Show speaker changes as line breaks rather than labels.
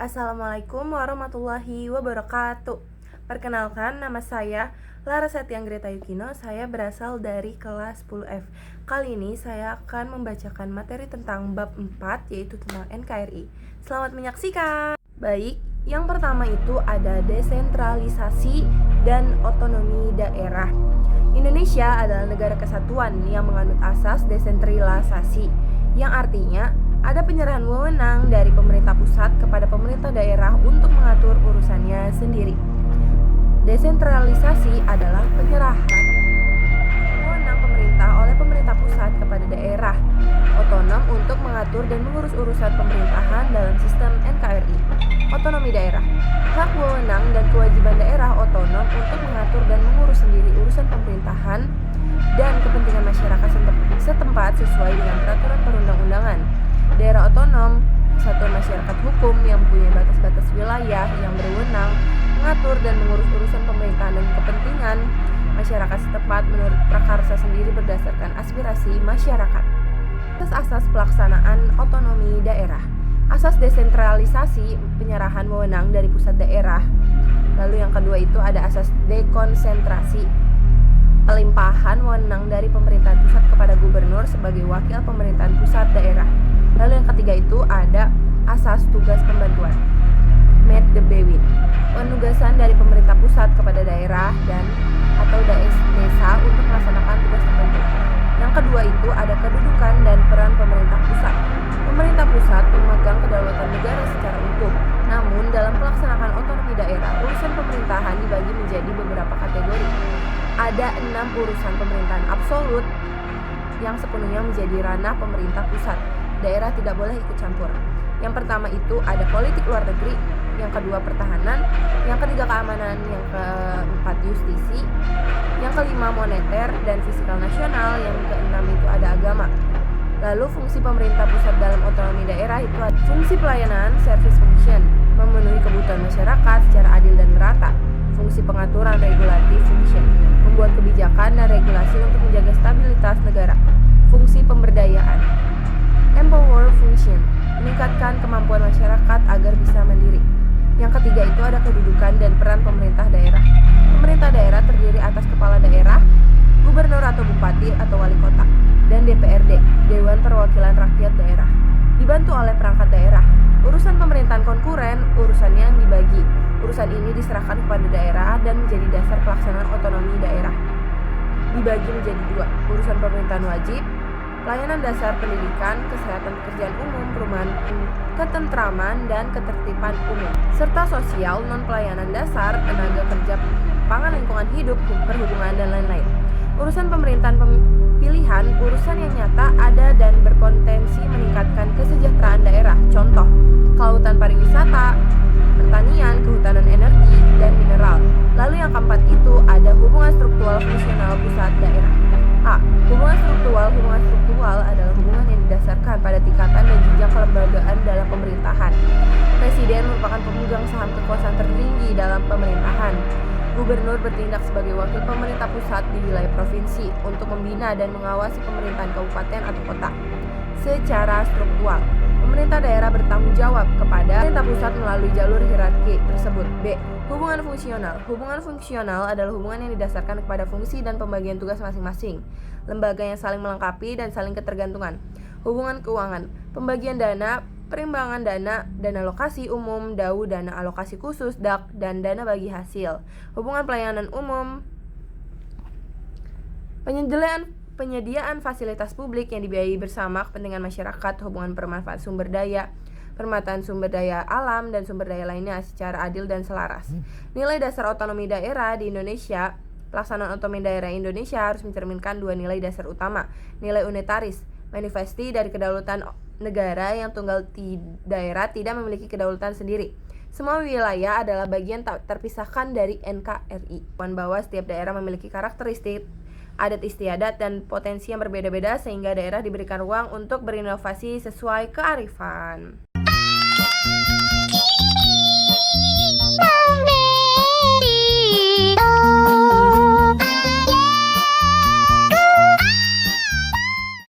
Assalamualaikum warahmatullahi wabarakatuh. Perkenalkan, nama saya Lara Setianggreta Yukino. Saya berasal dari kelas 10F. Kali ini saya akan membacakan materi tentang bab 4, yaitu tentang NKRI. Selamat menyaksikan. Baik, yang pertama itu ada desentralisasi dan otonomi daerah. Indonesia adalah negara kesatuan yang menganut asas desentralisasi, yang artinya ada penyerahan wewenang dari pemerintah pusat kepada pemerintah daerah untuk mengatur urusannya sendiri. Desentralisasi adalah penyerahan wewenang pemerintah oleh pemerintah pusat kepada daerah otonom untuk mengatur dan mengurus urusan pemerintahan dalam sistem NKRI. Otonomi daerah, hak wewenang dan kewajiban daerah otonom untuk mengatur dan mengurus sendiri urusan pemerintahan dan kepentingan masyarakat setempat sesuai dengan peraturan perundang-undangan. Daerah otonom, kesatuan masyarakat hukum yang mempunyai batas-batas wilayah yang berwenang mengatur dan mengurus urusan pemerintahan dan kepentingan masyarakat setempat menurut prakarsa sendiri berdasarkan aspirasi masyarakat. Asas pelaksanaan otonomi daerah. Asas desentralisasi, penyerahan wewenang dari pusat daerah. Lalu yang kedua itu ada asas dekonsentrasi, pelimpahan wewenang dari pemerintahan pusat kepada gubernur sebagai wakil pemerintahan pusat daerah. Lalu yang ketiga itu ada asas tugas pembantuan, Met de Bewin, penugasan dari pemerintah pusat kepada daerah dan atau desa untuk melaksanakan tugas tertentu. Yang kedua itu ada kedudukan dan peran pemerintah pusat. Pemerintah pusat memegang kedaulatan negara secara utuh. Namun dalam pelaksanaan otonomi daerah, urusan pemerintahan dibagi menjadi beberapa kategori. Ada 6 urusan pemerintahan absolut yang sepenuhnya menjadi ranah pemerintah pusat. Daerah tidak boleh ikut campur. Yang pertama itu ada politik luar negeri, yang kedua pertahanan, yang ketiga keamanan, yang keempat justisi, yang kelima moneter dan fiskal nasional, yang keenam itu ada agama. Lalu fungsi pemerintah pusat dalam otonomi daerah itu ada fungsi pelayanan, service function, memenuhi kebutuhan masyarakat secara adil dan merata. Fungsi pengaturan, regulatif function, membuat kebijakan dan regulasi untuk menjaga stabilitas negara. Fungsi pemberdayaan, empower function, meningkatkan kemampuan masyarakat agar bisa mandiri. Yang ketiga itu ada kedudukan dan peran pemerintah daerah. Pemerintah daerah terdiri atas kepala daerah, gubernur atau bupati atau wali kota, dan DPRD, Dewan Perwakilan Rakyat Daerah. Dibantu oleh perangkat daerah. Urusan pemerintahan konkuren, urusannya yang dibagi. Urusan ini diserahkan kepada daerah dan menjadi dasar pelaksanaan otonomi daerah. Dibagi menjadi 2, urusan pemerintahan wajib, pelayanan dasar pendidikan, kesehatan pekerjaan umum, perumahan, ketentraman, dan ketertiban umum, serta sosial, non-pelayanan dasar, tenaga kerja, pangan, lingkungan hidup, perhubungan, dan lain-lain. Urusan pemerintahan pilihan, urusan yang nyata ada dan berpotensi meningkatkan kesejahteraan daerah. Contoh, kelautan pariwisata, pertanian, kehutanan energi, dan mineral. Lalu yang keempat itu ada hubungan struktural fungsional pusat daerah. A. Hubungan struktural adalah hubungan yang didasarkan pada tingkatan dan jenjang kelembagaan dalam pemerintahan. Presiden merupakan pemegang saham kekuasaan tertinggi dalam pemerintahan. Gubernur bertindak sebagai wakil pemerintah pusat di wilayah provinsi untuk membina dan mengawasi pemerintahan kabupaten atau kota. Secara struktural, pemerintah daerah bertanggung jawab kepada pemerintah pusat melalui jalur hierarki tersebut. B. Hubungan fungsional. Hubungan fungsional adalah hubungan yang didasarkan kepada fungsi dan pembagian tugas masing-masing lembaga yang saling melengkapi dan saling ketergantungan. Hubungan keuangan. Pembagian dana, perimbangan dana, dana alokasi umum, DAU, dana alokasi khusus, DAK, dan dana bagi hasil. Hubungan pelayanan umum. Penyediaan fasilitas publik yang dibiayai bersama kepentingan masyarakat. Hubungan bermanfaat sumber daya, pemanfaatan sumber daya alam dan sumber daya lainnya secara adil dan selaras. Nilai dasar otonomi daerah di Indonesia. Pelaksanaan otonomi daerah Indonesia harus mencerminkan 2 nilai dasar utama. Nilai unitaris, manifesti dari kedaulatan negara yang tunggal daerah tidak memiliki kedaulatan sendiri. Semua wilayah adalah bagian tak terpisahkan dari NKRI. Bahwa setiap daerah memiliki karakteristik, adat istiadat, dan potensi yang berbeda-beda sehingga daerah diberikan ruang untuk berinovasi sesuai kearifan.